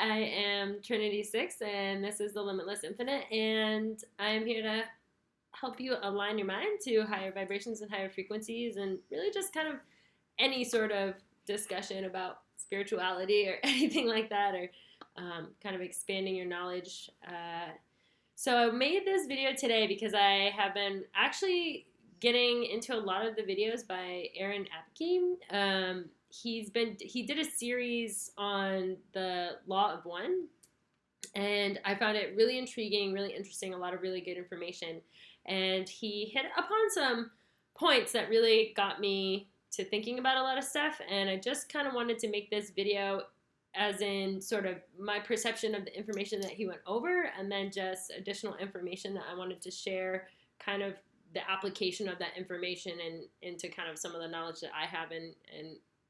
I am Trinity 6, and this is the Limitless Infinite, and I'm here to help you align your mind to higher vibrations and higher frequencies, and really just kind of any sort of discussion about spirituality or anything like that, or kind of expanding your knowledge. So I made this video today because I have been actually getting into a lot of the videos by Aaron Abke. He did a series on the law of one, and I found it really intriguing, really interesting, a lot of really good information. And he hit upon some points that really got me to thinking about a lot of stuff, and I just kind of wanted to make this video as in sort of my perception of the information that he went over, and then just additional information that I wanted to share, kind of the application of that information and into kind of some of the knowledge that I have and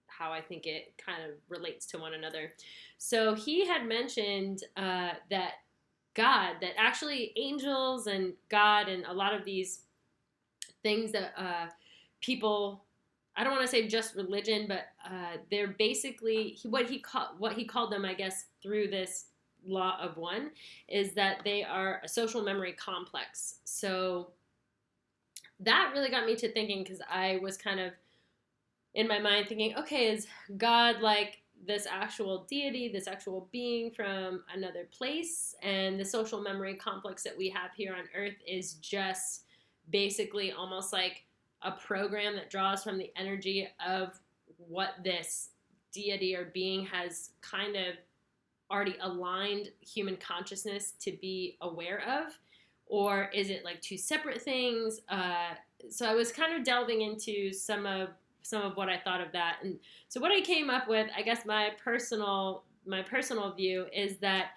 how I think it kind of relates to one another. So he had mentioned that God, that actually angels and God and a lot of these things that people, I don't want to say just religion, but they're basically what he called them, I guess, through this law of one, is that they are a social memory complex. So that really got me to thinking, because I was kind of in my mind thinking, okay, is God like this actual deity, this actual being from another place? And the social memory complex that we have here on Earth is just basically almost like a program that draws from the energy of what this deity or being has kind of already aligned human consciousness to be aware of? Or is it like two separate things? So I was kind of delving into some of what I thought of that. And so what I came up with, I guess my personal view is that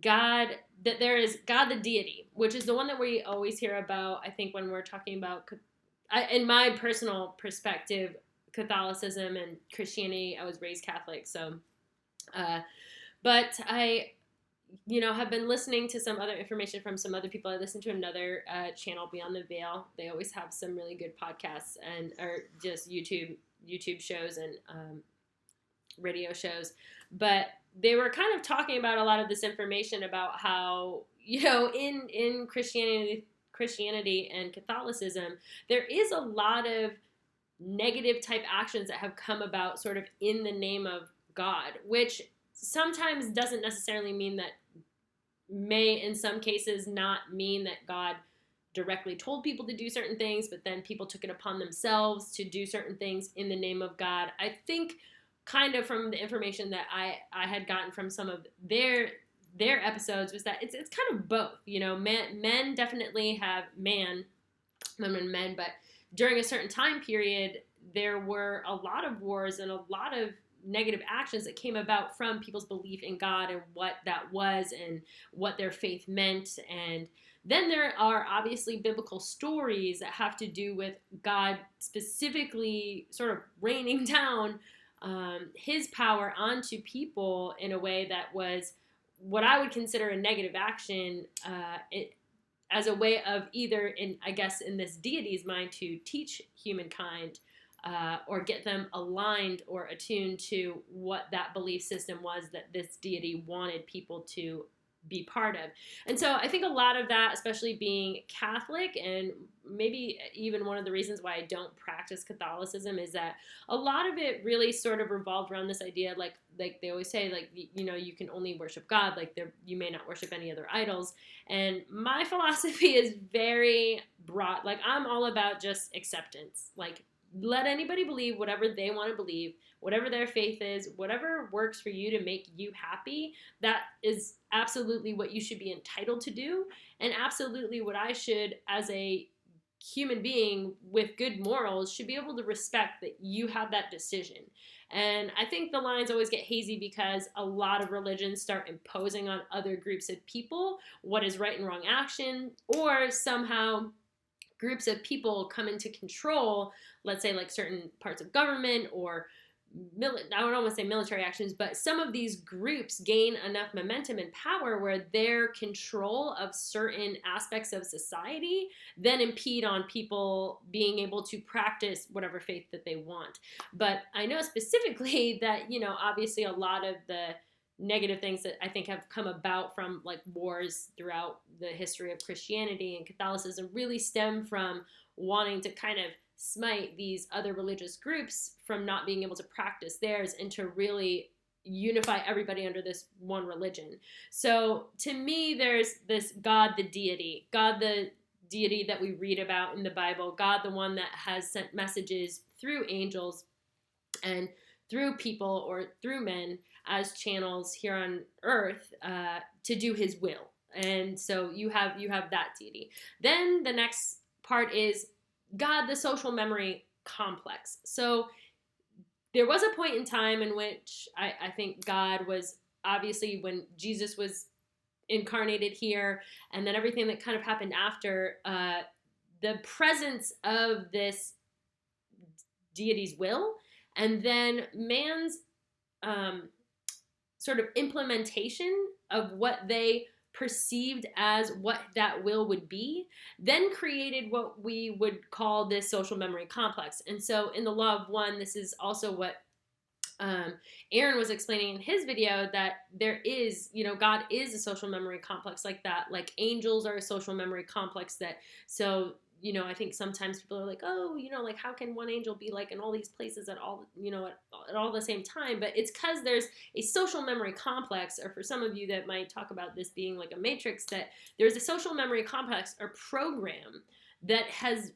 there is God the deity, which is the one that we always hear about, I think, when we're talking about, in my personal perspective, Catholicism and Christianity. I was raised Catholic, so but I have been listening to some other information from some other people. I listened to another channel, Beyond the Veil. They always have some really good podcasts or just YouTube shows and radio shows. But they were kind of talking about a lot of this information about how, in Christianity and Catholicism, there is a lot of negative type actions that have come about sort of in the name of God, which sometimes doesn't necessarily mean that, may in some cases not mean that God directly told people to do certain things, but then people took it upon themselves to do certain things in the name of God. I think kind of from the information that I had gotten from some of their episodes was that it's kind of both. Men definitely have women and men, but during a certain time period, there were a lot of wars and a lot of negative actions that came about from people's belief in God and what that was and what their faith meant. And then there are obviously biblical stories that have to do with God specifically sort of raining down his power onto people in a way that was what I would consider a negative action, as a way of either, in this deity's mind, to teach humankind or get them aligned or attuned to what that belief system was that this deity wanted people to be part of. And so I think a lot of that, especially being Catholic, and maybe even one of the reasons why I don't practice Catholicism, is that a lot of it really sort of revolved around this idea, like they always say, like, you can only worship God, like you may not worship any other idols. And my philosophy is very broad. Like, I'm all about just acceptance. Like, let anybody believe whatever they want to believe, whatever their faith is, whatever works for you to make you happy. That is absolutely what you should be entitled to do, and absolutely what I should, as a human being with good morals, should be able to respect that you have that decision. And I think the lines always get hazy because a lot of religions start imposing on other groups of people what is right and wrong action, or somehow groups of people come into control, let's say like certain parts of government or I don't want to say military actions, but some of these groups gain enough momentum and power where their control of certain aspects of society then impede on people being able to practice whatever faith that they want. But I know specifically that, obviously a lot of the negative things that I think have come about from like wars throughout the history of Christianity and Catholicism really stem from wanting to kind of smite these other religious groups from not being able to practice theirs and to really unify everybody under this one religion. So to me, there's this God, the deity, God, the deity that we read about in the Bible, God, the one that has sent messages through angels and through people or through men as channels here on earth to do his will. And so you have that deity. Then the next part is God, the social memory complex. So there was a point in time in which I think God was obviously when Jesus was incarnated here, and then everything that kind of happened after, the presence of this deity's will, and then man's sort of implementation of what they perceived as what that will would be, then created what we would call this social memory complex. And so in the Law of One, this is also what Aaron was explaining in his video, that there is, God is a social memory complex like that. Like angels are a social memory complex that, so I think sometimes people are like, oh, like how can one angel be like in all these places at all, at all the same time? But it's because there's a social memory complex, or for some of you that might talk about this being like a matrix, that there's a social memory complex or program that has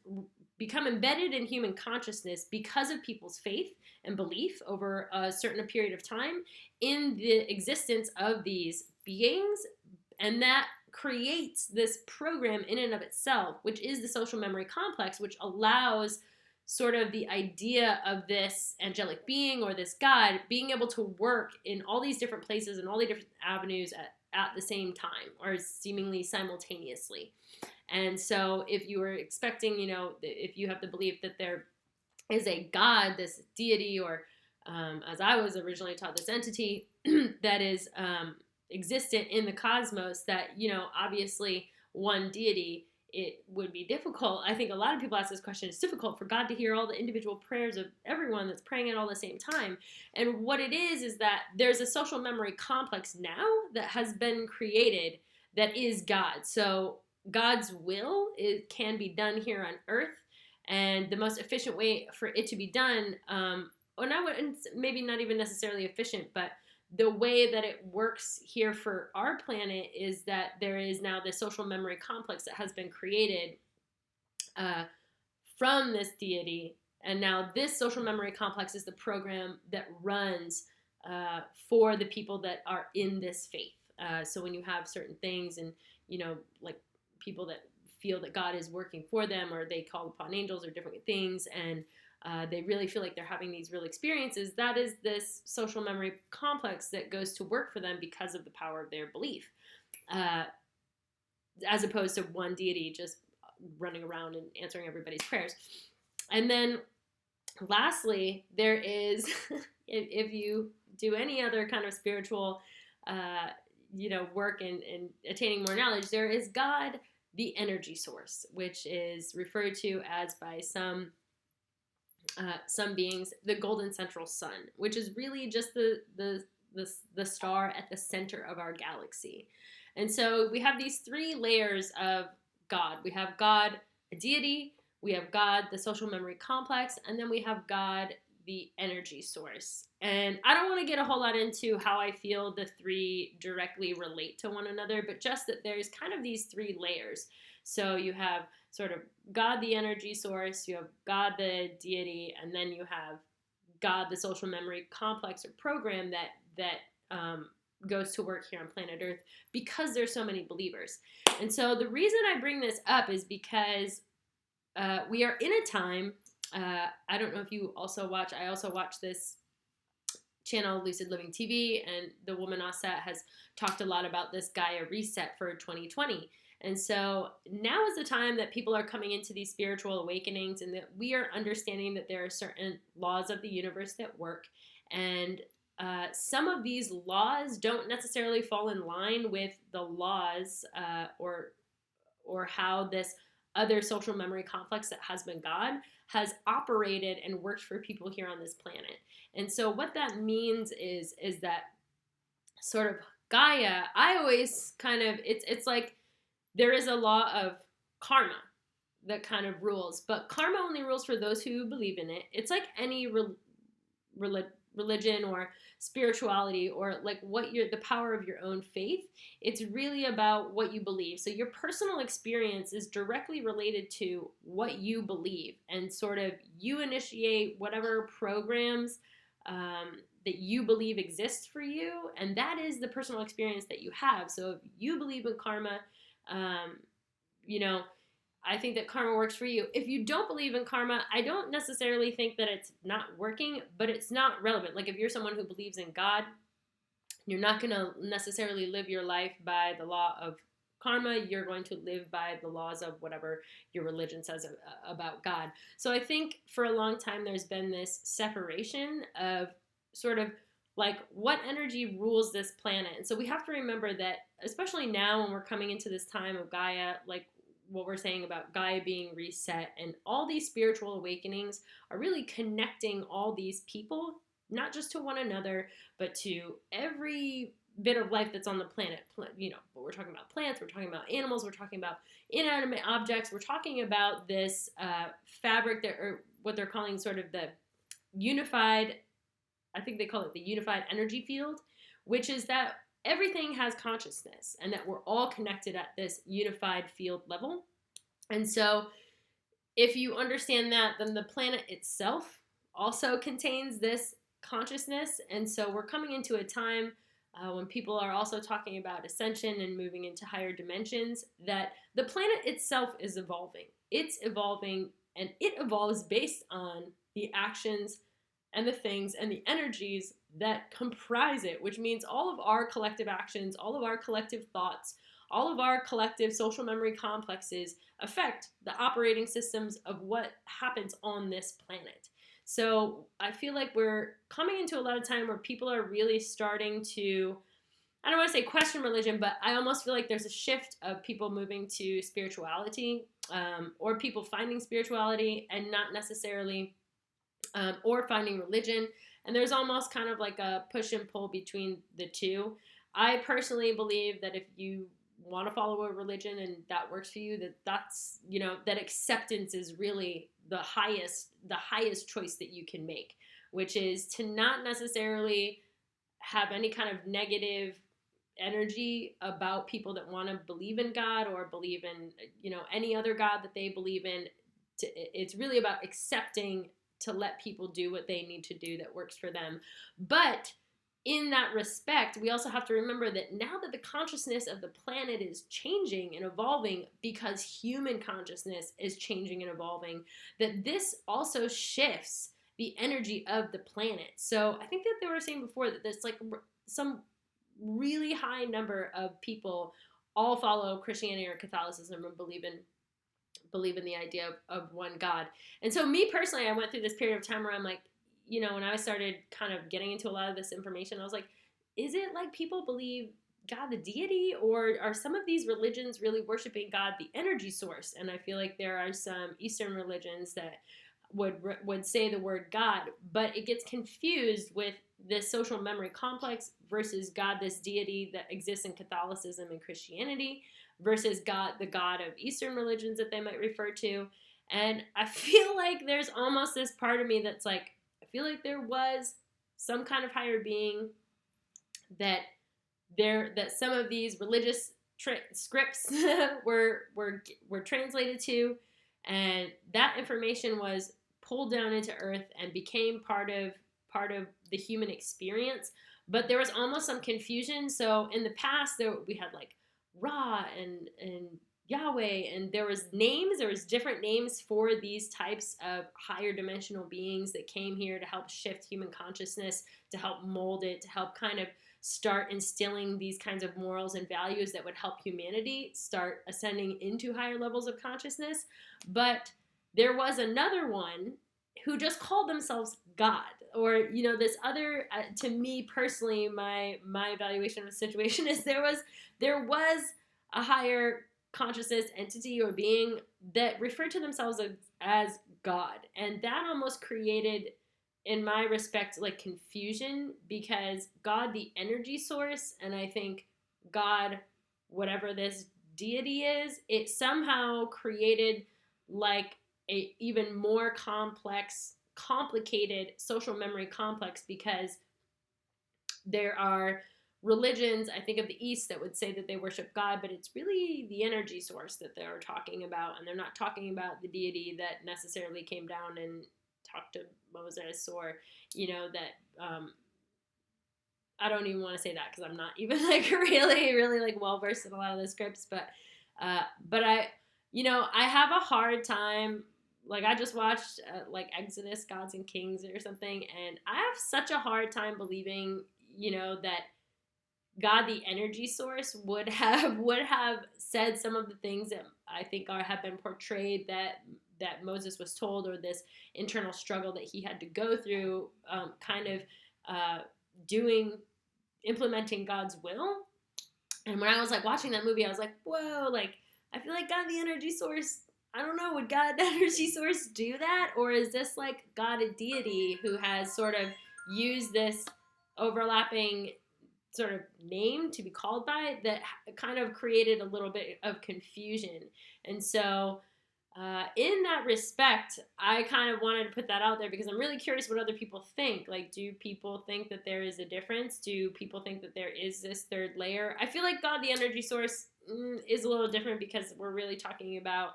become embedded in human consciousness because of people's faith and belief over a certain period of time in the existence of these beings, and that creates this program in and of itself, which is the social memory complex, which allows sort of the idea of this angelic being or this God being able to work in all these different places and all the different avenues at the same time, or seemingly simultaneously. And so if you were expecting, if you have the belief that there is a God, this deity, or as I was originally taught, this entity that is existent in the cosmos, that, obviously one deity, it would be difficult. I think a lot of people ask this question. It's difficult for God to hear all the individual prayers of everyone that's praying at all the same time. And what it is that there's a social memory complex now that has been created that is God. So God's will can be done here on earth. And the most efficient way for it to be done, and I wouldn't, maybe not even necessarily efficient, but the way that it works here for our planet is that there is now this social memory complex that has been created from this deity. And now this social memory complex is the program that runs for the people that are in this faith. So when you have certain things and, like people that feel that God is working for them, or they call upon angels or different things, and they really feel like they're having these real experiences, that is this social memory complex that goes to work for them because of the power of their belief, as opposed to one deity just running around and answering everybody's prayers. And then lastly, there is, if you do any other kind of spiritual work and attaining more knowledge, there is God, the energy source, which is referred to as by some beings the golden central sun, which is really just the star at the center of our galaxy. And so we have these three layers of God. We have God, a deity, we have God, the social memory complex, and then we have God, the energy source. And I don't want to get a whole lot into how I feel the three directly relate to one another, but just that there's kind of these three layers. So you have sort of God, the energy source, you have God, the deity, and then you have God, the social memory complex or program that goes to work here on planet Earth, because there's so many believers. And so the reason I bring this up is because we are in a time, I don't know if you also watch, I also watch this channel, Lucid Living TV, and the woman Osset has talked a lot about this Gaia reset for 2020. And so now is the time that people are coming into these spiritual awakenings, and that we are understanding that there are certain laws of the universe that work. And some of these laws don't necessarily fall in line with the laws or how this other social memory complex that has been God has operated and worked for people here on this planet. And so what that means is that sort of Gaia, I always kind of, it's like there is a law of karma that kind of rules, but karma only rules for those who believe in it. It's like any religion or spirituality, or like what you're, the power of your own faith. It's really about what you believe. So your personal experience is directly related to what you believe, and sort of you initiate whatever programs that you believe exists for you, and that is the personal experience that you have. So if you believe in karma, um, you know, I think that karma works for you. If you don't believe in karma, I don't necessarily think that it's not working, but it's not relevant. Like if you're someone who believes in God, you're not going to necessarily live your life by the law of karma. You're going to live by the laws of whatever your religion says about God. So I think for a long time there's been this separation of sort of like what energy rules this planet. And so we have to remember that, especially now when we're coming into this time of Gaia, like what we're saying about Gaia being reset, and all these spiritual awakenings are really connecting all these people, not just to one another, but to every bit of life that's on the planet. You know, but we're talking about plants, we're talking about animals, we're talking about inanimate objects, we're talking about this fabric that, or what they're calling sort of the unified, I think they call it the unified energy field, which is that everything has consciousness and that we're all connected at this unified field level. And so if you understand that, then the planet itself also contains this consciousness. And so we're coming into a time when people are also talking about ascension and moving into higher dimensions, that the planet itself is evolving. It's evolving, and it evolves based on the actions and the things and the energies that comprise it, which means all of our collective actions, all of our collective thoughts, all of our collective social memory complexes affect the operating systems of what happens on this planet. So I feel like we're coming into a lot of time where people are really starting to, I don't want to say question religion, but I almost feel like there's a shift of people moving to spirituality, or people finding spirituality and not necessarily, or finding religion. And there's almost kind of like a push and pull between the two. I personally believe that if you want to follow a religion and that works for you, that's, you know, that acceptance is really the highest choice that you can make, which is to not necessarily have any kind of negative energy about people that want to believe in God or believe in, you know, any other God that they believe in. It's really about accepting to let people do what they need to do that works for them. But in that respect, we also have to remember that now that the consciousness of the planet is changing and evolving because human consciousness is changing and evolving, that this also shifts the energy of the planet. So I think that they were saying before that there's like some really high number of people all follow Christianity or Catholicism and believe in the idea of one God. And so me personally, I went through this period of time where I'm like, you know, when I started kind of getting into a lot of this information, I was like, is it like people believe God the deity, or are some of these religions really worshiping God the energy source? And I feel like there are some Eastern religions that would say the word God, but it gets confused with this social memory complex versus God this deity that exists in Catholicism and Christianity versus God, the God of Eastern religions that they might refer to. And I feel like there's almost this part of me that's like, I feel like there was some kind of higher being that some of these religious scripts were translated to, and that information was pulled down into earth and became part of the human experience. But there was almost some confusion. So in the past, we had like Ra and Yahweh, and there was different names for these types of higher dimensional beings that came here to help shift human consciousness, to help mold it, to help kind of start instilling these kinds of morals and values that would help humanity start ascending into higher levels of consciousness. But there was another one who just called themselves God, or, you know, this other, to me personally, my evaluation of the situation is there was a higher consciousness entity or being that referred to themselves as God, and that almost created in my respect, like confusion, because God, the energy source, and I think God, whatever this deity is, it somehow created like a even more complicated social memory complex, because there are religions, I think, of the East that would say that they worship God, but it's really the energy source that they're talking about, and they're not talking about the deity that necessarily came down and talked to Moses, or, that, I don't even want to say that because I'm not even like really like well versed in a lot of the scripts, but I have a hard time. Like, I just watched like Exodus, Gods and Kings or something, and I have such a hard time believing, that God, the energy source, would have said some of the things that I think have been portrayed that Moses was told, or this internal struggle that he had to go through, kind of implementing God's will. And when I was like watching that movie, I was like, whoa, like, I feel like God, the energy source, I don't know, would God, the energy source, do that? Or is this like God, a deity who has sort of used this overlapping sort of name to be called by, that kind of created a little bit of confusion? And so in that respect, I kind of wanted to put that out there because I'm really curious what other people think. Like, do people think that there is a difference? Do people think that there is this third layer? I feel like God, the energy source, is a little different, because we're really talking about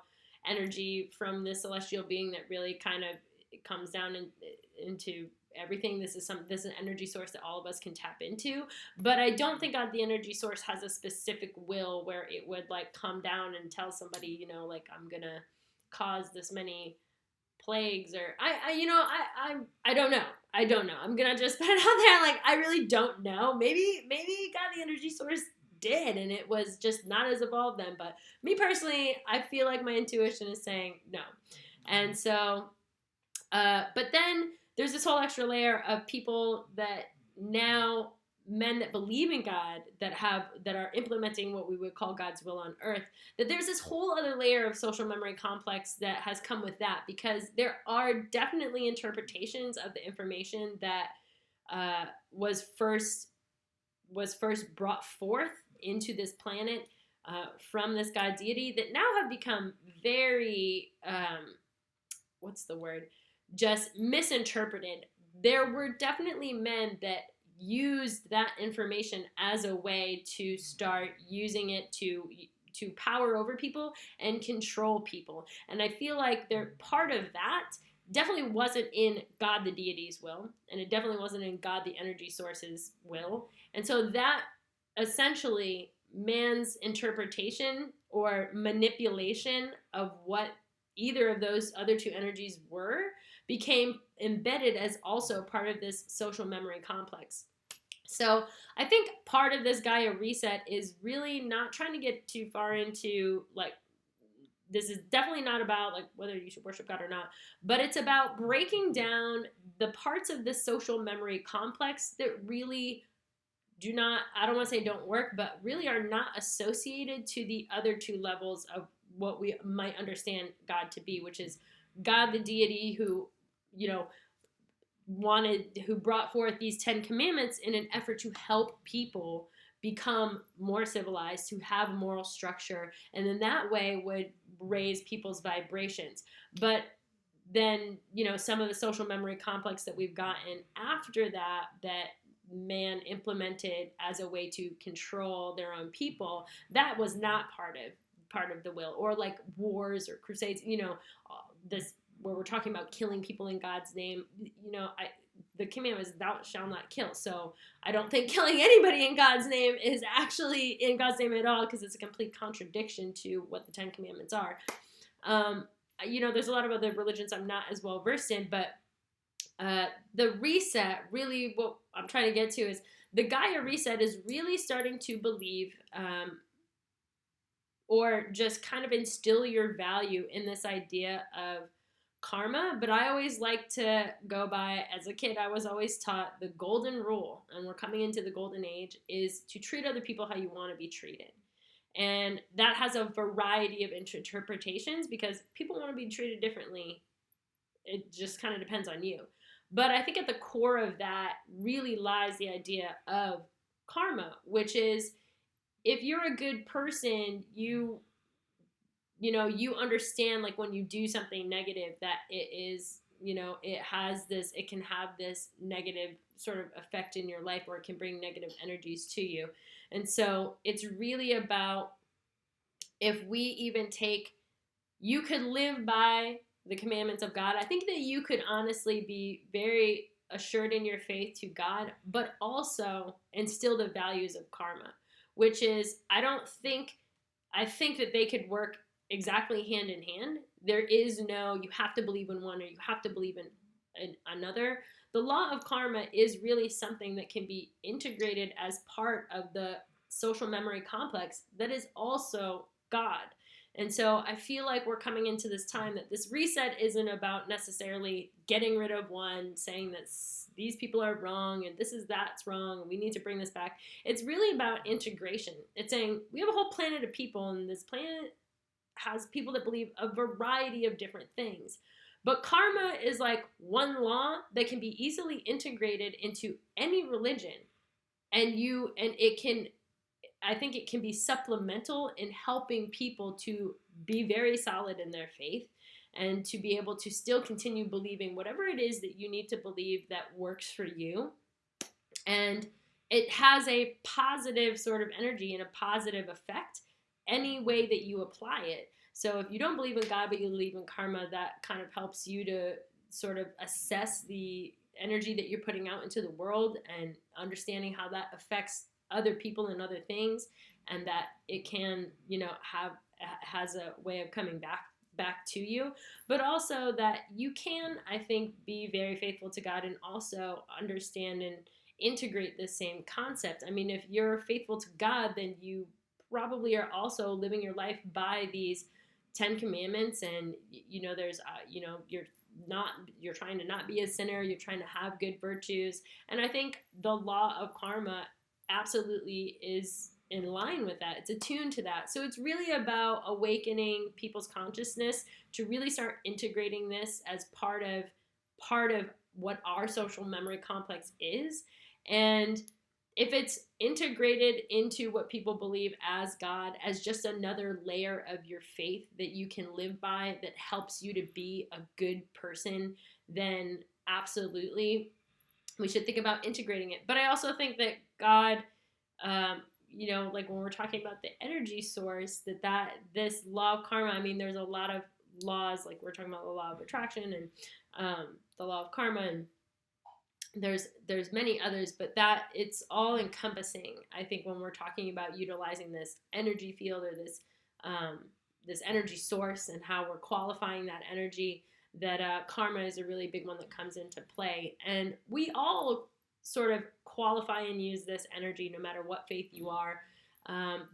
energy from the celestial being that really kind of comes down into everything. This is an energy source that all of us can tap into. But I don't think God, the energy source, has a specific will where it would like come down and tell somebody, like, I'm gonna cause this many plagues, or I don't know. I'm gonna just put it out there. Like, I really don't know. Maybe God, the energy source, did, and it was just not as evolved then. But me personally, I feel like my intuition is saying no. And so, but then there's this whole extra layer of people that now, men that believe in God, that are implementing what we would call God's will on earth, that there's this whole other layer of social memory complex that has come with that, because there are definitely interpretations of the information that was first brought forth into this planet from this God deity, that now have become very what's the word? Just misinterpreted. There were definitely men that used that information as a way to start using it to power over people and control people. And I feel like part of that definitely wasn't in God, the deity's will, and it definitely wasn't in God, the energy source's will. And so that essentially, man's interpretation or manipulation of what either of those other two energies were, became embedded as also part of this social memory complex. So I think part of this Gaia reset is really not trying to get too far into, like, this is definitely not about like whether you should worship God or not, but it's about breaking down the parts of this social memory complex that really do not, I don't want to say don't work, but really are not associated to the other two levels of what we might understand God to be, which is God, the deity, who, who brought forth these 10 commandments in an effort to help people become more civilized, to have moral structure, and in that way would raise people's vibrations. But then, some of the social memory complex that we've gotten after that man implemented as a way to control their own people, that was not part of the will. Or like wars or crusades, this where we're talking about killing people in God's name. The commandment is thou shalt not kill. So I don't think killing anybody in God's name is actually in God's name at all, because it's a complete contradiction to what the 10 commandments are. There's a lot of other religions I'm not as well versed in, but the reset, really what I'm trying to get to is the Gaia reset is really starting to believe or just kind of instill your value in this idea of karma. But I always like to go by, as a kid, I was always taught the golden rule, and we're coming into the golden age, is to treat other people how you want to be treated. And that has a variety of interpretations, because people want to be treated differently. It just kind of depends on you. But I think at the core of that really lies the idea of karma, which is if you're a good person, you understand, like, when you do something negative, that it is, it can have this negative sort of effect in your life, or it can bring negative energies to you. And so it's really about, if we even take, you could live by the commandments of God. I think that you could honestly be very assured in your faith to God, but also instill the values of karma, which is, I think that they could work exactly hand in hand. There is no, you have to believe in one or you have to believe in another. The law of karma is really something that can be integrated as part of the social memory complex that is also God. And so I feel like we're coming into this time that this reset isn't about necessarily getting rid of one, saying that these people are wrong and that's wrong and we need to bring this back. It's really about integration. It's saying we have a whole planet of people, and this planet has people that believe a variety of different things. But karma is like one law that can be easily integrated into any religion. I think it can be supplemental in helping people to be very solid in their faith, and to be able to still continue believing whatever it is that you need to believe that works for you. And it has a positive sort of energy and a positive effect any way that you apply it. So if you don't believe in God but you believe in karma, that kind of helps you to sort of assess the energy that you're putting out into the world, and understanding how that affects other people and other things, and that it can, has a way of coming back to you. But also that you can, I think, be very faithful to God and also understand and integrate the same concept. I mean, if you're faithful to God, then you probably are also living your life by these 10 commandments, and there's you're trying to not be a sinner, you're trying to have good virtues. And I think the law of karma absolutely is in line with that. It's attuned to that. So it's really about awakening people's consciousness to really start integrating this as part of what our social memory complex is. And if it's integrated into what people believe as God, as just another layer of your faith that you can live by, that helps you to be a good person, then absolutely we should think about integrating it. But I also think that God, like when we're talking about the energy source, that this law of karma, I mean, there's a lot of laws, like we're talking about the law of attraction and the law of karma, and there's many others, but that it's all encompassing. I think when we're talking about utilizing this energy field, or this energy source, and how we're qualifying that energy, that karma is a really big one that comes into play. And we all sort of qualify and use this energy no matter what faith you are.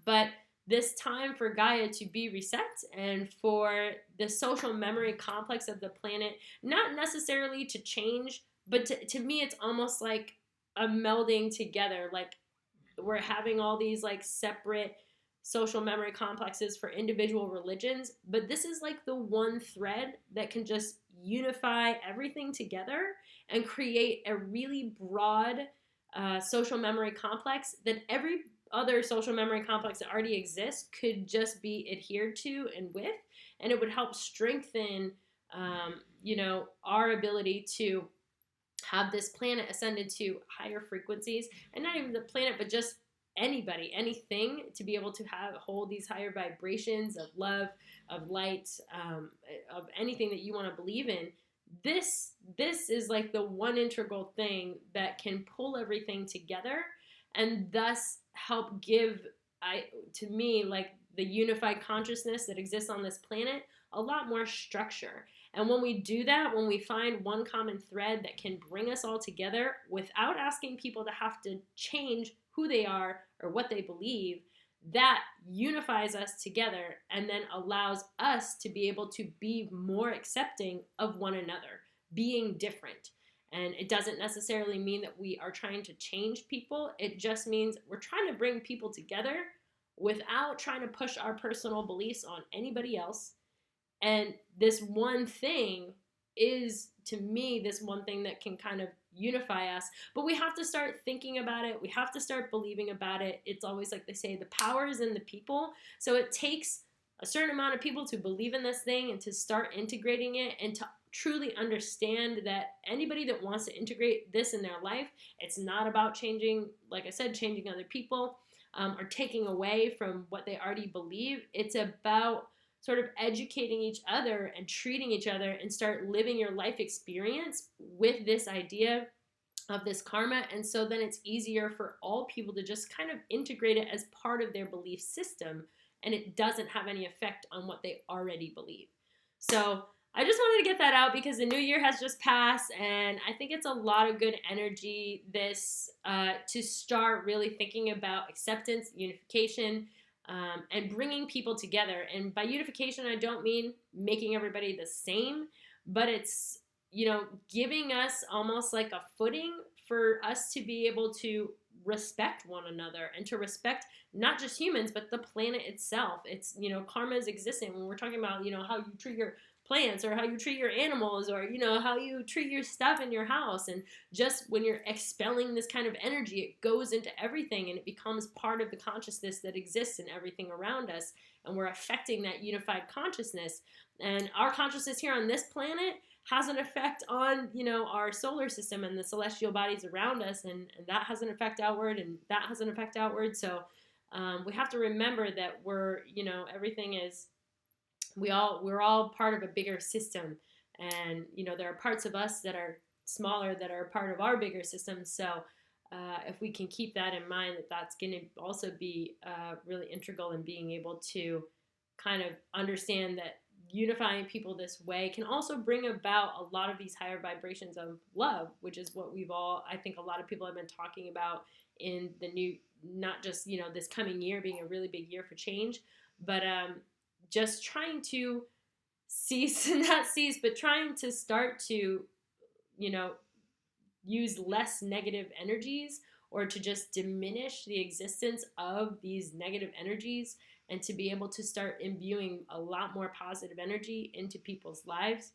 But this time for Gaia to be reset, and for the social memory complex of the planet not necessarily to change, but to me it's almost like a melding together. Like we're having all these like separate social memory complexes for individual religions, but this is like the one thread that can just unify everything together and create a really broad social memory complex that every other social memory complex that already exists could just be adhered to and with, and it would help strengthen our ability to have this planet ascended to higher frequencies, and not even the planet, but just anybody, anything, to be able to hold these higher vibrations of love, of light, of anything that you want to believe in. This is like the one integral thing that can pull everything together, and thus help give, to me, like the unified consciousness that exists on this planet, a lot more structure. And when we do that, when we find one common thread that can bring us all together without asking people to have to change who they are or what they believe, that unifies us together and then allows us to be able to be more accepting of one another, being different. And it doesn't necessarily mean that we are trying to change people. It just means we're trying to bring people together without trying to push our personal beliefs on anybody else. And this one thing is, to me, this one thing that can kind of unify us. But we have to start thinking about it. We have to start believing about it. It's always like they say, the power is in the people. So it takes a certain amount of people to believe in this thing and to start integrating it and to truly understand that anybody that wants to integrate this in their life, it's not about changing, like I said, changing other people or taking away from what they already believe. It's about sort of educating each other and treating each other and start living your life experience with this idea of this karma. And so then it's easier for all people to just kind of integrate it as part of their belief system, and it doesn't have any effect on what they already believe. So I just wanted to get that out because the new year has just passed, and I think it's a lot of good energy this to start really thinking about acceptance, unification, and bringing people together. And by unification, I don't mean making everybody the same, but it's, giving us almost like a footing for us to be able to respect one another and to respect not just humans, but the planet itself. It's, karma is existing. When we're talking about, how you treat your plants or how you treat your animals or, how you treat your stuff in your house. And just when you're expelling this kind of energy, it goes into everything and it becomes part of the consciousness that exists in everything around us. And we're affecting that unified consciousness. And our consciousness here on this planet has an effect on, our solar system and the celestial bodies around us. And that has an effect outward, and that has an effect outward. So we have to remember that we're, everything is, we're all part of a bigger system. And, there are parts of us that are smaller that are part of our bigger system. So if we can keep that in mind, that's going to also be really integral in being able to kind of understand that unifying people this way can also bring about a lot of these higher vibrations of love, which is what I think a lot of people have been talking about in the new, not just, this coming year being a really big year for change, but just trying to trying to start to, use less negative energies, or to just diminish the existence of these negative energies, and to be able to start imbuing a lot more positive energy into people's lives.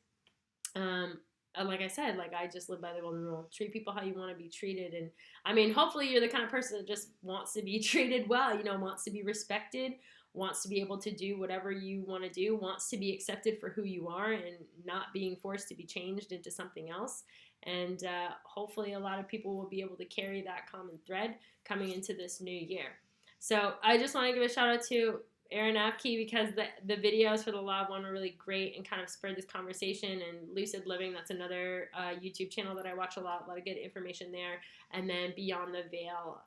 Like I said, I just live by the golden rule: treat people how you want to be treated. And I mean, hopefully you're the kind of person that just wants to be treated well, wants to be respected, wants to be able to do whatever you want to do, wants to be accepted for who you are and not being forced to be changed into something else. And hopefully a lot of people will be able to carry that common thread coming into this new year. So I just want to give a shout out to Aaron Abke because the videos for the Law of One were really great and kind of spurred this conversation. And Lucid Living, that's another YouTube channel that I watch a lot of good information there. And then Beyond the Veil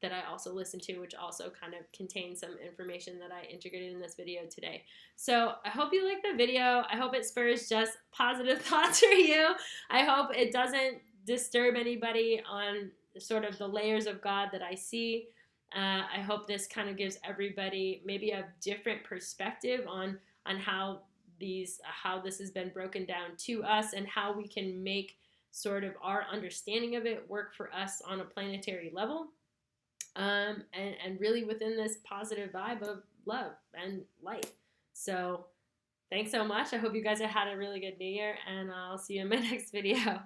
that I also listen to, which also kind of contains some information that I integrated in this video today. So I hope you like the video. I hope it spurs just positive thoughts for you. I hope it doesn't disturb anybody on sort of the layers of God that I see. I hope this kind of gives everybody maybe a different perspective on how this has been broken down to us, and how we can make sort of our understanding of it work for us on a planetary level, and really within this positive vibe of love and light. So thanks so much. I hope you guys have had a really good new year, and I'll see you in my next video.